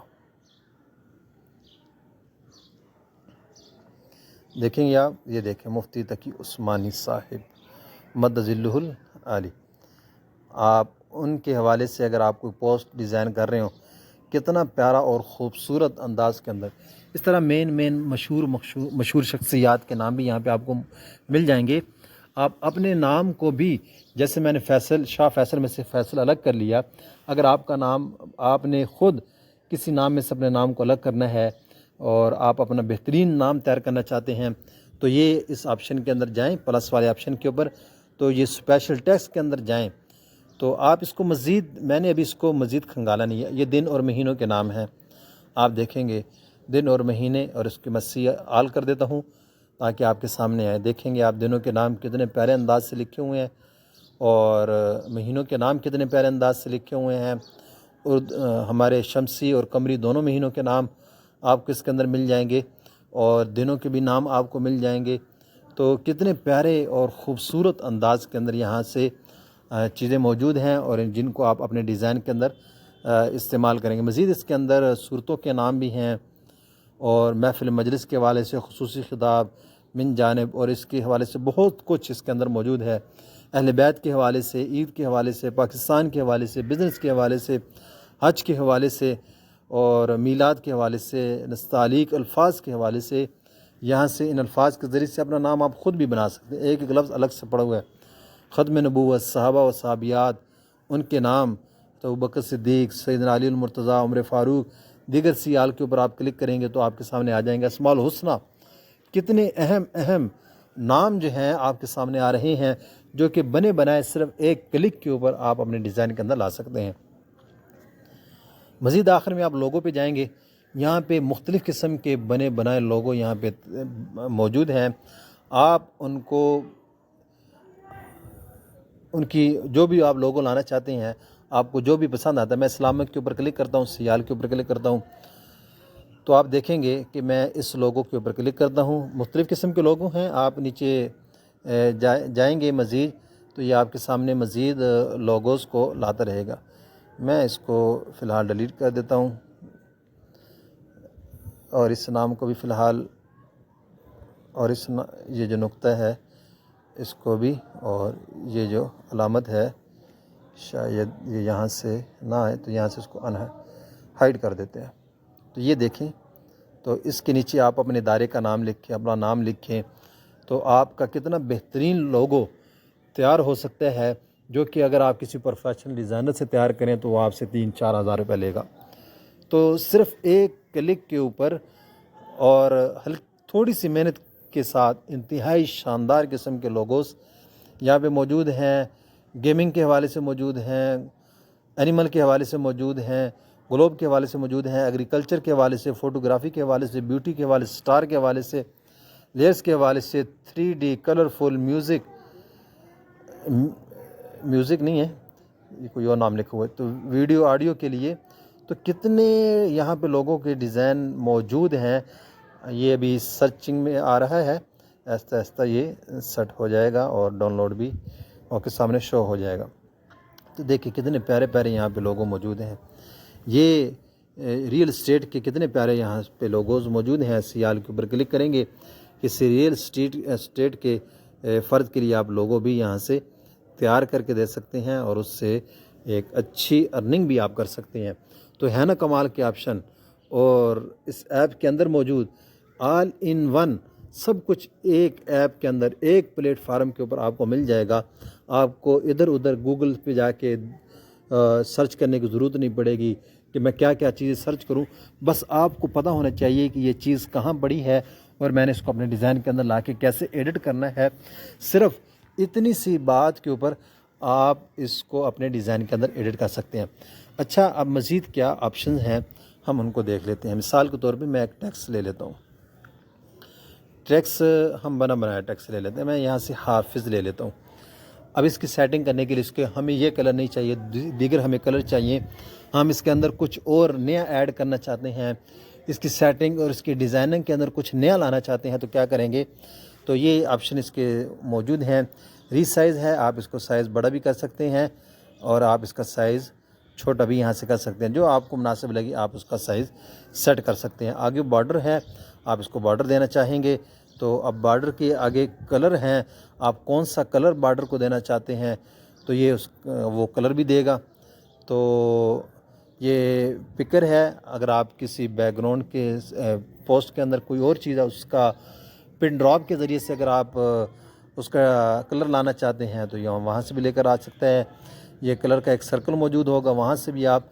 دیکھیں گے آپ، یہ دیکھیں مفتی تقی عثمانی صاحب مد ظلہ العالی۔ آپ ان کے حوالے سے اگر آپ کوئی پوسٹ ڈیزائن کر رہے ہوں، کتنا پیارا اور خوبصورت انداز کے اندر، اس طرح مین مشہور شخصیات کے نام بھی یہاں پہ آپ کو مل جائیں گے۔ آپ اپنے نام کو بھی، جیسے میں نے شاہ فیصل میں سے فیصل الگ کر لیا، اگر آپ کا نام، آپ نے خود کسی نام میں سے اپنے نام کو الگ کرنا ہے اور آپ اپنا بہترین نام تیار کرنا چاہتے ہیں، تو یہ اس آپشن کے اندر جائیں، پلس والے آپشن کے اوپر، تو یہ اسپیشل ٹیکسٹ کے اندر جائیں تو آپ اس کو مزید، میں نے ابھی اس کو مزید کھنگالا نہیں ہے، یہ دن اور مہینوں کے نام ہیں۔ آپ دیکھیں گے دن اور مہینے، اور اس کی مسیح آل کر دیتا ہوں تاکہ آپ کے سامنے آئے۔ دیکھیں گے آپ دنوں کے نام کتنے پیارے انداز سے لکھے ہوئے ہیں، اور مہینوں کے نام کتنے پیارے انداز سے لکھے ہوئے ہیں، اور ہمارے شمسی اور قمری دونوں مہینوں کے نام آپ کو اس کے اندر مل جائیں گے، اور دنوں کے بھی نام آپ کو مل جائیں گے۔ تو کتنے پیارے اور خوبصورت انداز کے اندر یہاں سے چیزیں موجود ہیں، اور جن کو آپ اپنے ڈیزائن کے اندر استعمال کریں گے۔ مزید اس کے اندر صورتوں کے نام بھی ہیں، اور محفل مجلس کے حوالے سے خصوصی خطاب من جانب، اور اس کے حوالے سے بہت کچھ اس کے اندر موجود ہے۔ اہل بیت کے حوالے سے، عید کے حوالے سے، پاکستان کے حوالے سے، بزنس کے حوالے سے، حج کے حوالے سے، اور میلاد کے حوالے سے، نستعلیق الفاظ کے حوالے سے، یہاں سے ان الفاظ کے ذریعے سے اپنا نام آپ خود بھی بنا سکتے ہیں۔ ایک ایک لفظ الگ سے پڑا ہوا ہے۔ ختم نبوت، صحابہ و صحابیات، ان کے نام، تو ابوبکر صدیق، سیدنا علی المرتضیٰ، عمر فاروق، دیگر سیال کے اوپر آپ کلک کریں گے تو آپ کے سامنے آ جائیں گے اسماء الحسنی۔ کتنے اہم نام جو ہیں آپ کے سامنے آ رہے ہیں، جو کہ بنے بنائے صرف ایک کلک کے اوپر آپ اپنے ڈیزائن کے اندر لا سکتے ہیں۔ مزید آخر میں آپ لوگوں پہ جائیں گے، یہاں پہ مختلف قسم کے بنے بنائے لوگو یہاں پہ موجود ہیں۔ آپ ان کو، ان کی جو بھی آپ لوگو لانا چاہتے ہیں، آپ کو جو بھی پسند آتا ہے، میں اسلامک کے اوپر کلک کرتا ہوں، سیال کے اوپر کلک کرتا ہوں، تو آپ دیکھیں گے کہ میں اس لوگو کے اوپر کلک کرتا ہوں۔ مختلف قسم کے لوگو ہیں، آپ نیچے جائیں گے مزید تو یہ آپ کے سامنے مزید لوگوز کو لاتا رہے گا۔ میں اس کو فی الحال ڈیلیٹ کر دیتا ہوں، اور اس نام کو بھی فی الحال، اور یہ جو نقطہ ہے اس کو بھی، اور یہ جو علامت ہے شاید یہ یہاں سے نہ آئے تو یہاں سے اس کو ہائیڈ کر دیتے ہیں۔ تو یہ دیکھیں، تو اس کے نیچے آپ اپنے ادارے کا نام لکھیں، اپنا نام لکھیں، تو آپ کا کتنا بہترین لوگو تیار ہو سکتا ہے، جو کہ اگر آپ کسی پروفیشنل ڈیزائنر سے تیار کریں تو وہ آپ سے 3-4 ہزار روپے لے گا۔ تو صرف ایک کلک کے اوپر اور تھوڑی سی محنت کے ساتھ انتہائی شاندار قسم کے لوگوز یہاں پہ موجود ہیں۔ گیمنگ کے حوالے سے موجود ہیں، اینیمل کے حوالے سے موجود ہیں، گلوب کے حوالے سے موجود ہیں، ایگریکلچر کے حوالے سے، فوٹوگرافی کے حوالے سے، بیوٹی کے حوالے سے، سٹار کے حوالے سے، لیئرس کے حوالے سے، 3D کلرفل میوزک نہیں ہے، یہ کوئی اور نام لکھا ہوا ہے، تو ویڈیو آڈیو کے لیے، تو کتنے یہاں پہ لوگوں کے ڈیزائن موجود ہیں۔ یہ ابھی سرچنگ میں آ رہا ہے، آہستہ آہستہ یہ سیٹ ہو جائے گا اور ڈاؤن لوڈ بھی آپ کے سامنے شو ہو جائے گا۔ تو دیکھیں کتنے پیارے پیارے یہاں پہ لوگو موجود ہیں۔ یہ ریئل اسٹیٹ کے کتنے پیارے یہاں پہ لوگوز موجود ہیں۔ سیال کے اوپر کلک کریں گے، کسی ریئل اسٹیٹ کے فرد کے لیے آپ لوگو بھی یہاں سے تیار کر کے دے سکتے ہیں، اور اس سے ایک اچھی ارننگ بھی آپ کر سکتے ہیں۔ تو ہے نا کمال کے آپشن، اور اس ایپ کے اندر موجود آل ان ون سب کچھ ایک ایپ کے اندر، ایک پلیٹ فارم کے اوپر آپ کو مل جائے گا۔ آپ کو ادھر ادھر گوگل پہ جا کے سرچ کرنے کی ضرورت نہیں پڑے گی کہ میں کیا کیا چیزیں سرچ کروں، بس آپ کو پتہ ہونا چاہیے کہ یہ چیز کہاں پڑی ہے، اور میں نے اس کو اپنے ڈیزائن کے اندر لا کے کیسے ایڈٹ کرنا ہے۔ صرف اتنی سی بات کے اوپر آپ اس کو اپنے ڈیزائن کے اندر ایڈٹ کر سکتے ہیں۔ اچھا، اب مزید کیا آپشن ہیں ہم ان کو دیکھ لیتے ہیں۔ مثال کے طور پہ میں ایک ٹیکس لے لیتا ہوں، ٹیکس ہم بنا بنایا ٹیکس لے لیتے ہیں، میں یہاں سے حافظ لے لیتا ہوں۔ اب اس کی سیٹنگ کرنے کے لیے اس کے ہمیں یہ کلر نہیں چاہیے، دیگر ہمیں کلر چاہیے، ہم اس کے اندر کچھ اور نیا ایڈ کرنا چاہتے ہیں، اس کی سیٹنگ اور اس کی ڈیزائننگ کے اندر کچھ نیا لانا چاہتے ہیں تو کیا کریں گے؟ تو یہ آپشن اس کے موجود ہیں۔ ری سائز ہے، آپ اس کو سائز بڑا بھی کر سکتے ہیں اور آپ اس کا سائز چھوٹا بھی یہاں سے کر سکتے ہیں، جو آپ کو مناسب لگے آپ اس کا سائز سیٹ کر سکتے ہیں۔ آگے بارڈر ہے، آپ اس کو بارڈر دینا چاہیں گے تو اب بارڈر کے آگے کلر ہیں، آپ کون سا کلر بارڈر کو دینا چاہتے ہیں تو یہ وہ کلر بھی دے گا۔ تو یہ پکر ہے، اگر آپ کسی بیک گراؤنڈ کے پوسٹ کے اندر کوئی اور چیز ہے اس کا پن ڈراپ کے ذریعے سے اگر آپ اس کا کلر لانا چاہتے ہیں تو یہ وہاں سے بھی لے کر آ سکتا ہے۔ یہ کلر کا ایک سرکل موجود ہوگا، وہاں سے بھی آپ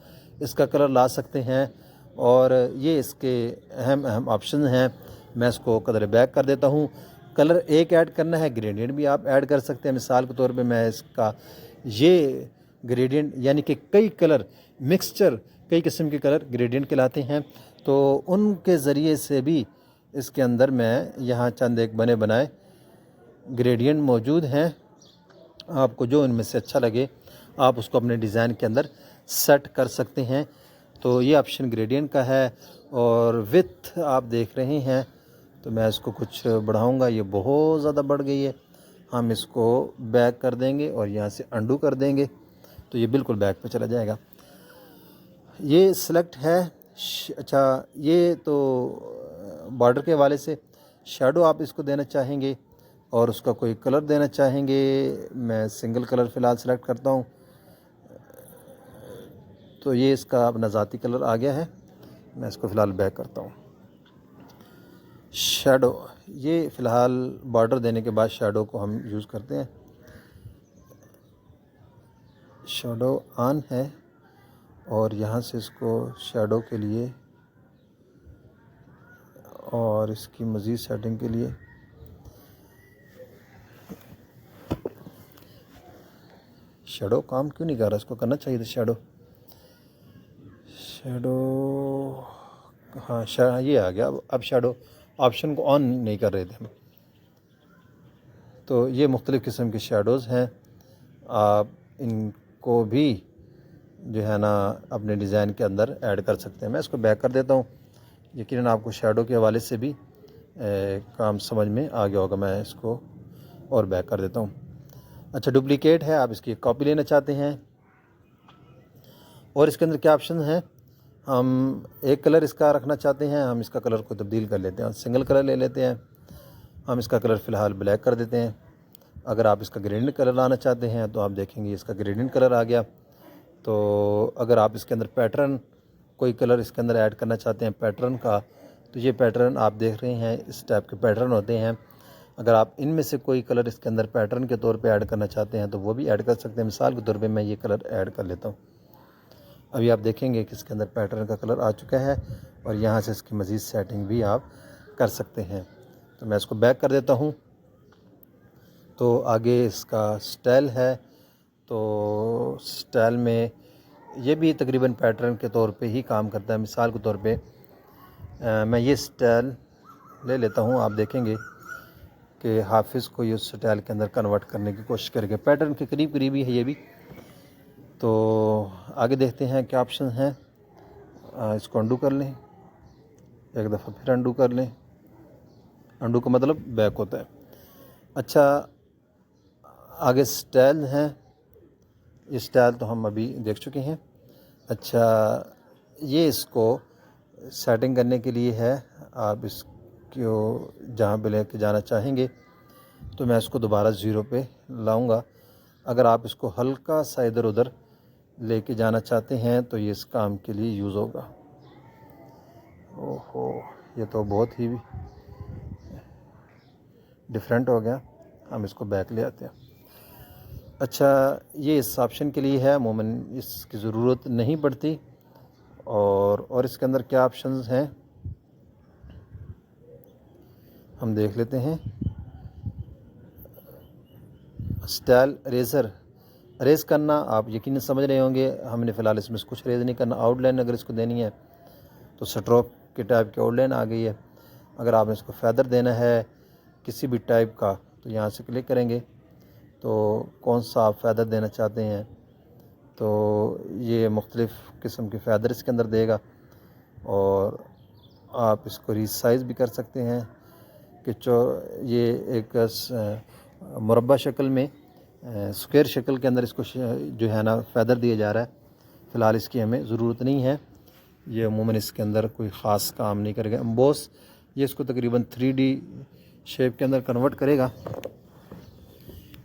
اس کا کلر لا سکتے ہیں، اور یہ اس کے اہم آپشن ہیں۔ میں اس کو قدر بیک کر دیتا ہوں۔ کلر ایک ایڈ کرنا ہے، گریڈینٹ بھی آپ ایڈ کر سکتے ہیں۔ مثال کے طور پہ میں اس کا یہ گریڈینٹ یعنی کہ کئی کلر مکسچر، کئی قسم کے کلر گریڈینٹ کہلاتے ہیں، تو ان کے ذریعے سے بھی اس کے اندر میں یہاں چند ایک بنے بنائے گریڈینٹ موجود ہیں۔ آپ کو جو ان میں سے اچھا لگے آپ اس کو اپنے ڈیزائن کے اندر سیٹ کر سکتے ہیں۔ تو یہ آپشن گریڈینٹ کا ہے، اور وتھ آپ دیکھ رہے ہیں تو میں اس کو کچھ بڑھاؤں گا، یہ بہت زیادہ بڑھ گئی ہے، ہم اس کو بیک کر دیں گے اور یہاں سے انڈو کر دیں گے تو یہ بالکل بیک پہ چلا جائے گا۔ یہ سلیکٹ ہے۔ اچھا، یہ تو بارڈر کے حوالے سے شیڈو آپ اس کو دینا چاہیں گے اور اس کا کوئی کلر دینا چاہیں گے، میں سنگل کلر فی الحال سلیکٹ کرتا ہوں، تو یہ اس کا اپنا ذاتی کلر آ گیا ہے، میں اس کو فی الحال بیک کرتا ہوں۔ شیڈو، یہ فی الحال بارڈر دینے کے بعد شیڈو کو ہم یوز کرتے ہیں۔ شیڈو آن ہے، اور یہاں سے اس کو شیڈو کے لیے اور اس کی مزید سیٹنگ کے لیے شیڈو کام کیوں نہیں کر رہا؟ اس کو کرنا چاہیے تھا شیڈو ہاں یہ آ گیا۔ اب شیڈو آپشن کو آن نہیں کر رہے تھے ہم۔ تو یہ مختلف قسم کے شیڈوز ہیں، آپ ان کو بھی جو ہے نا اپنے ڈیزائن کے اندر ایڈ کر سکتے ہیں۔ میں اس کو بیک کر دیتا ہوں، یقیناً آپ کو شیڈو کے حوالے سے بھی کام سمجھ میں آ گیا ہوگا۔ میں اس کو اور بیک کر دیتا ہوں۔ اچھا، ڈپلیکیٹ ہے، آپ اس کی کاپی لینا چاہتے ہیں، اور اس کے اندر کیا آپشن ہیں؟ ہم ایک کلر اس کا رکھنا چاہتے ہیں، ہم اس کا کلر کو تبدیل کر لیتے ہیں اور سنگل کلر لے لیتے ہیں۔ ہم اس کا کلر فی الحال بلیک کر دیتے ہیں۔ اگر آپ اس کا گریڈینٹ کلر لانا چاہتے ہیں تو آپ دیکھیں گے اس کا گریڈینٹ کلر آ گیا۔ تو اگر آپ اس کے اندر پیٹرن کوئی کلر اس کے اندر ایڈ کرنا چاہتے ہیں پیٹرن کا، تو یہ پیٹرن آپ دیکھ رہے ہیں اس ٹائپ کے پیٹرن ہوتے ہیں۔ اگر آپ ان میں سے کوئی کلر اس کے اندر پیٹرن کے طور پہ ایڈ کرنا چاہتے ہیں تو وہ بھی ایڈ کر سکتے ہیں۔ مثال کے طور پہ میں یہ کلر ایڈ کر لیتا ہوں۔ ابھی آپ دیکھیں گے کہ اس کے اندر پیٹرن کا کلر آ چکا ہے، اور یہاں سے اس کی مزید سیٹنگ بھی آپ کر سکتے ہیں۔ تو میں اس کو بیک کر دیتا ہوں۔ تو آگے اس کا سٹائل ہے، تو سٹائل میں یہ بھی تقریباً پیٹرن کے طور پہ ہی کام کرتا ہے۔ مثال کے طور پہ میں یہ سٹائل لے لیتا ہوں، آپ دیکھیں گے کہ حافظ کو یہ سٹائل کے اندر کنورٹ کرنے کی کوشش کریں گے، پیٹرن کے قریب قریبی ہے یہ بھی۔ تو آگے دیکھتے ہیں کیا آپشن ہیں۔ اس کو انڈو کر لیں، ایک دفعہ پھر انڈو کر لیں، انڈو کا مطلب بیک ہوتا ہے۔ اچھا، آگے سٹائل ہیں، یہ سٹائل تو ہم ابھی دیکھ چکے ہیں۔ اچھا، یہ اس کو سیٹنگ کرنے کے لیے ہے، آپ اس کو جہاں پہ لے کے جانا چاہیں گے تو میں اس کو دوبارہ 0 پہ لاؤں گا۔ اگر آپ اس کو ہلکا سا ادھر ادھر لے کے جانا چاہتے ہیں تو یہ اس کام کے لیے یوز ہوگا۔ اوہو، یہ تو بہت ہی ڈیفرنٹ ہو گیا، ہم اس کو بیک لے آتے ہیں۔ اچھا، یہ اس آپشن کے لیے ہے، عموماً اس کی ضرورت نہیں پڑتی۔ اور اس کے اندر کیا آپشنز ہیں ہم دیکھ لیتے ہیں۔ سٹائل ریز کرنا، آپ یقیناً سمجھ رہے ہوں گے، ہم نے فی الحال اس میں سے کچھ ریز نہیں کرنا۔ آؤٹ لائن اگر اس کو دینی ہے تو سٹروک کے ٹائپ کی آؤٹ لائن آ گئی ہے۔ اگر آپ نے اس کو فیدر دینا ہے کسی بھی ٹائپ کا تو یہاں سے کلک کریں گے تو کون سا آپ فیدر دینا چاہتے ہیں تو یہ مختلف قسم کے فیدر اس کے اندر دے گا، اور آپ اس کو ریسائز بھی کر سکتے ہیں کہ یہ ایک مربع شکل میں اسکوئر شکل کے اندر اس کو جو ہے نا فیدر دیا جا رہا ہے۔ فی الحال اس کی ہمیں ضرورت نہیں ہے، یہ عموماً اس کے اندر کوئی خاص کام نہیں کرے گا۔ امبوس یہ اس کو تقریباً 3D شیپ کے اندر کنورٹ کرے گا۔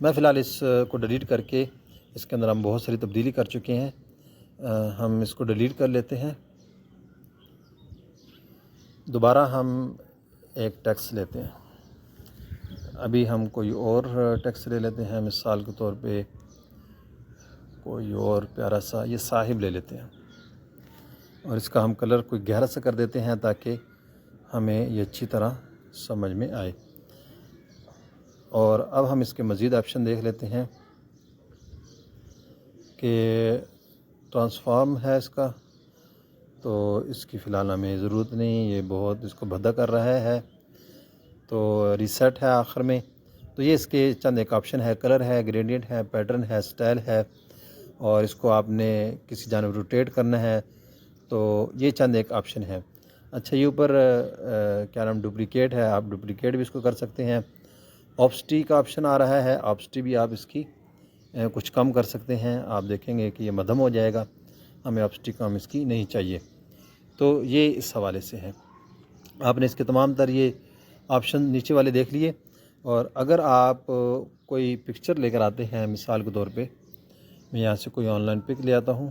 میں فی الحال اس کو ڈیلیٹ کر کے اس کے اندر ہم بہت ساری تبدیلی کر چکے ہیں، ہم اس کو ڈیلیٹ کر لیتے ہیں۔ دوبارہ ہم ایک ٹیکسٹ لیتے ہیں، ابھی ہم کوئی اور ٹیکسٹ لے لیتے ہیں، مثال کے طور پہ کوئی اور پیارا سا یہ صاحب لے لیتے ہیں، اور اس کا ہم کلر کوئی گہرا سا کر دیتے ہیں تاکہ ہمیں یہ اچھی طرح سمجھ میں آئے۔ اور اب ہم اس کے مزید آپشن دیکھ لیتے ہیں کہ ٹرانسفارم ہے اس کا، تو اس کی فی الحال ہمیں ضرورت نہیں، یہ بہت اس کو بھدا کر رہا ہے۔ تو ریسیٹ ہے آخر میں، تو یہ اس کے چند ایک آپشن ہے، کلر ہے، گریڈینٹ ہے، پیٹرن ہے، سٹائل ہے، اور اس کو آپ نے کسی جانب روٹیٹ کرنا ہے تو یہ چند ایک آپشن ہے۔ اچھا یہ اوپر کیا نام ڈپلیکیٹ ہے، آپ ڈپلیکیٹ بھی اس کو کر سکتے ہیں۔ آپسٹی کا آپشن آ رہا ہے، آپسٹی بھی آپ اس کی کچھ کم کر سکتے ہیں، آپ دیکھیں گے کہ یہ مدھم ہو جائے گا، ہمیں آپسٹی کم اس کی نہیں چاہیے۔ تو یہ اس حوالے سے ہے، آپ نے اس کے تمام تر یہ آپشن نیچے والے دیکھ لیے۔ اور اگر آپ کوئی پکچر لے کر آتے ہیں، مثال کے طور پہ میں یہاں سے کوئی آن لائن پک لے آتا ہوں،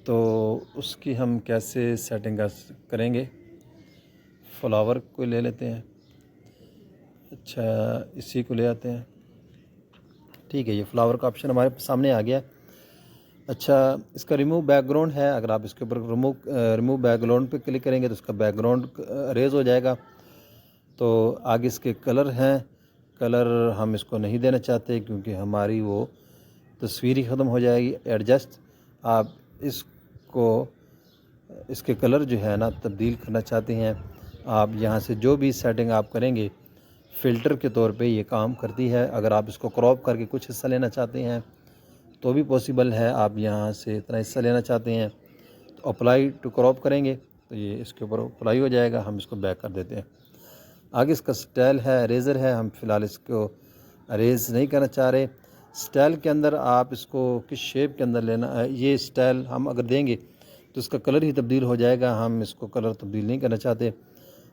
تو اس کی ہم کیسے سیٹنگ کریں گے، فلاور کو لے لیتے ہیں، اچھا اسی کو لے آتے ہیں، ٹھیک ہے، یہ فلاور کا آپشن ہمارے سامنے آ گیا۔ اچھا اس کا ریموو بیک گراؤنڈ ہے، اگر آپ اس کے اوپر ریموو بیک گراؤنڈ پہ کلک کریں گے تو اس کا بیک گراؤنڈ اریز ہو جائے گا۔ تو آگے اس کے کلر ہیں، کلر ہم اس کو نہیں دینا چاہتے کیونکہ ہماری وہ تصویر ہی ختم ہو جائے گی۔ ایڈجسٹ آپ اس کے کلر جو ہے نا تبدیل کرنا چاہتے ہیں، آپ یہاں سے جو بھی سیٹنگ آپ کریں گے فلٹر کے طور پہ یہ کام کرتی ہے۔ اگر آپ اس کو کراپ کر کے کچھ حصہ لینا چاہتے ہیں تو بھی پاسبل ہے، آپ یہاں سے اتنا حصہ لینا چاہتے ہیں تو اپلائی ٹو کراپ کریں گے تو یہ اس کے اوپر اپلائی ہو جائے گا، ہم اس کو بیک کر دیتے ہیں۔ آگے اس کا سٹائل ہے، اریزر ہے، ہم فی الحال اس کو اریز نہیں کرنا چاہ رہے۔ سٹائل کے اندر آپ اس کو کس شیپ کے اندر لینا ہے، یہ سٹائل ہم اگر دیں گے تو اس کا کلر ہی تبدیل ہو جائے گا، ہم اس کو کلر تبدیل نہیں کرنا چاہتے۔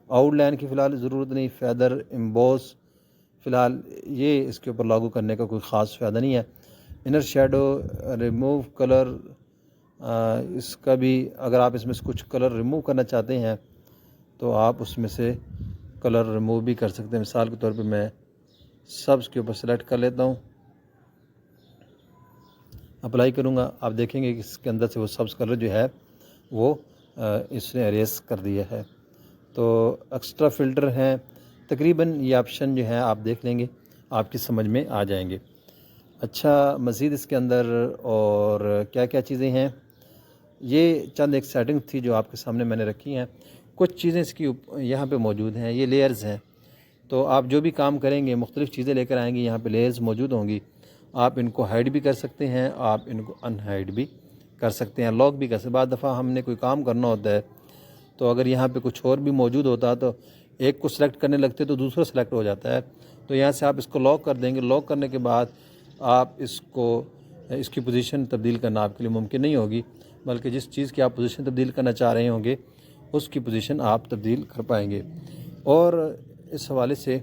آؤٹ لائن کی فی الحال ضرورت نہیں، فیدر امبوس فی الحال یہ اس کے اوپر لاگو کرنے کا کوئی خاص فائدہ نہیں ہے۔ انر شیڈو، ریموو کلر، اس کا بھی اگر آپ اس میں سے کچھ کلر ریموو کرنا چاہتے ہیں تو آپ اس میں سے کلر ریموو بھی کر سکتے ہیں۔ مثال کے طور پہ میں سبز کے اوپر سلیکٹ کر لیتا ہوں، اپلائی کروں گا، آپ دیکھیں گے کہ اس کے اندر سے وہ سبز کلر جو ہے وہ اس نے اریز کر دیا ہے۔ تو ایکسٹرا فلٹر ہیں، تقریباً یہ آپشن جو ہے آپ دیکھ لیں گے، آپ کی سمجھ میں آ جائیں گے۔ اچھا مزید اس کے اندر اور کیا کیا چیزیں ہیں، یہ چند ایک سیٹنگ تھی جو آپ کے سامنے میں نے رکھی ہیں۔ کچھ چیزیں اس کی یہاں پہ موجود ہیں، یہ لیئرز ہیں، تو آپ جو بھی کام کریں گے مختلف چیزیں لے کر آئیں گے، یہاں پہ لیئرز موجود ہوں گی، آپ ان کو ہائڈ بھی کر سکتے ہیں، آپ ان کو ان ہائڈ بھی کر سکتے ہیں، لاک بھی کر سکتے ہیں۔ بعض دفعہ ہم نے کوئی کام کرنا ہوتا ہے تو اگر یہاں پہ کچھ اور بھی موجود ہوتا تو ایک کو سلیکٹ کرنے لگتے تو دوسرا سلیکٹ ہو جاتا ہے، تو یہاں سے آپ اس کو لاک کر دیں گے۔ لاک کرنے کے بعد آپ اس کی پوزیشن تبدیل کرنا آپ کے لیے ممکن نہیں ہوگی، بلکہ جس چیز کی آپ پوزیشن تبدیل کرنا چاہ رہے ہوں گے اس کی پوزیشن آپ تبدیل کر پائیں گے۔ اور اس حوالے سے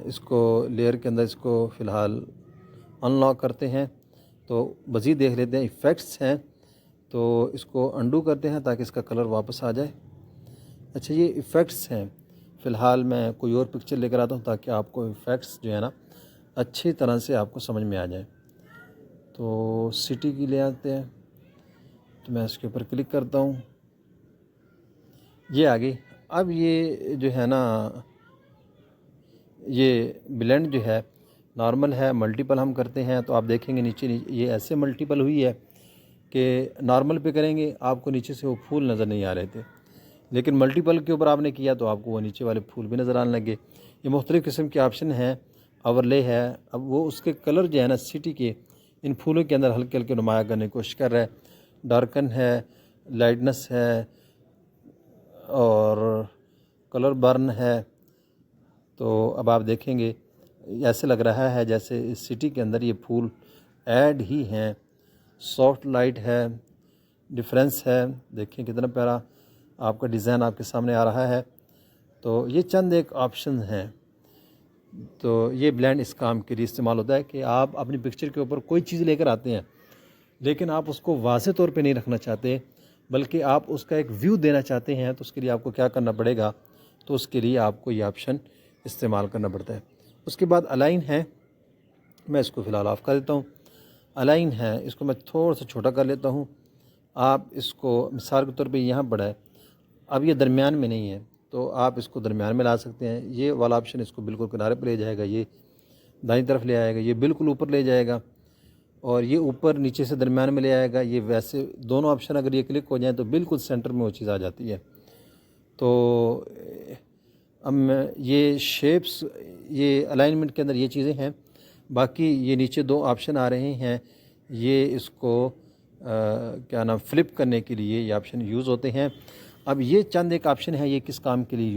اس کو لیئر کے اندر اس کو فی الحال ان لاک کرتے ہیں، تو مزید دیکھ لیتے ہیں۔ ایفیکٹس ہیں تو اس کو انڈو کرتے ہیں تاکہ اس کا کلر واپس آ جائے۔ اچھا یہ ایفیکٹس ہیں، فی الحال میں کوئی اور پکچر لے کر آتا ہوں تاکہ آپ کو ایفیکٹس جو ہے نا اچھی طرح سے آپ کو سمجھ میں آ جائے۔ تو سٹی کی لے آتے ہیں، تو میں اس کے اوپر کلک کرتا ہوں، یہ آگئی۔ اب یہ جو ہے نا یہ بلینڈ جو ہے نارمل ہے، ملٹیپل ہم کرتے ہیں تو آپ دیکھیں گے نیچے یہ ایسے ملٹیپل ہوئی ہے کہ کہ نارمل پہ کریں گے آپ کو نیچے سے وہ پھول نظر نہیں آ رہے تھے، لیکن ملٹیپل کے اوپر آپ نے کیا تو آپ کو وہ نیچے والے پھول بھی نظر آنے لگے۔ یہ مختلف قسم کے آپشن ہیں، اوور لے ہے، اب وہ اس کے کلر جو ہے نا سٹی کے ان پھولوں کے اندر ہلکے ہلکے نمایاں کرنے کی کوشش کر رہا ہے۔ ڈارکن ہے، لائٹنس ہے اور کلر برن ہے۔ تو اب آپ دیکھیں گے ایسے لگ رہا ہے جیسے اس سٹی کے اندر یہ پھول ایڈ ہی ہیں۔ سافٹ لائٹ ہے، ڈفرینس ہے، دیکھیں کتنا پیارا آپ کا ڈیزائن آپ کے سامنے آ رہا ہے۔ تو یہ چند ایک آپشن ہیں۔ تو یہ بلینڈ اس کام کے لیے استعمال ہوتا ہے کہ آپ اپنی پکچر کے اوپر کوئی چیز لے کر آتے ہیں لیکن آپ اس کو واضح طور پہ نہیں رکھنا چاہتے بلکہ آپ اس کا ایک ویو دینا چاہتے ہیں، تو اس کے لیے آپ کو کیا کرنا پڑے گا؟ تو اس کے لیے آپ کو یہ آپشن استعمال کرنا پڑتا ہے۔ اس کے بعد الائن ہے، میں اس کو فی الحال آف کر دیتا ہوں۔ الائن ہے، اس کو میں تھوڑا سا چھوٹا کر لیتا ہوں۔ آپ اس کو مثال کے طور پہ یہاں پڑا ہے، اب یہ درمیان میں نہیں ہے تو آپ اس کو درمیان میں لا سکتے ہیں۔ یہ والا آپشن اس کو بالکل کنارے پہ لے جائے گا، یہ دائیں طرف لے آئے گا، یہ بالکل اوپر لے جائے گا، اور یہ اوپر نیچے سے درمیان میں لے آئے گا۔ یہ ویسے دونوں آپشن اگر یہ کلک ہو جائیں تو بالکل سینٹر میں وہ چیز آ جاتی ہے۔ تو اب یہ شیپس، یہ الائنمنٹ کے اندر یہ چیزیں ہیں۔ باقی یہ نیچے دو آپشن آ رہے ہیں، یہ اس کو کیا نام فلپ کرنے کے لیے یہ آپشن یوز ہوتے ہیں۔ اب یہ چند ایک آپشن ہیں، یہ کس کام کے لیے یوز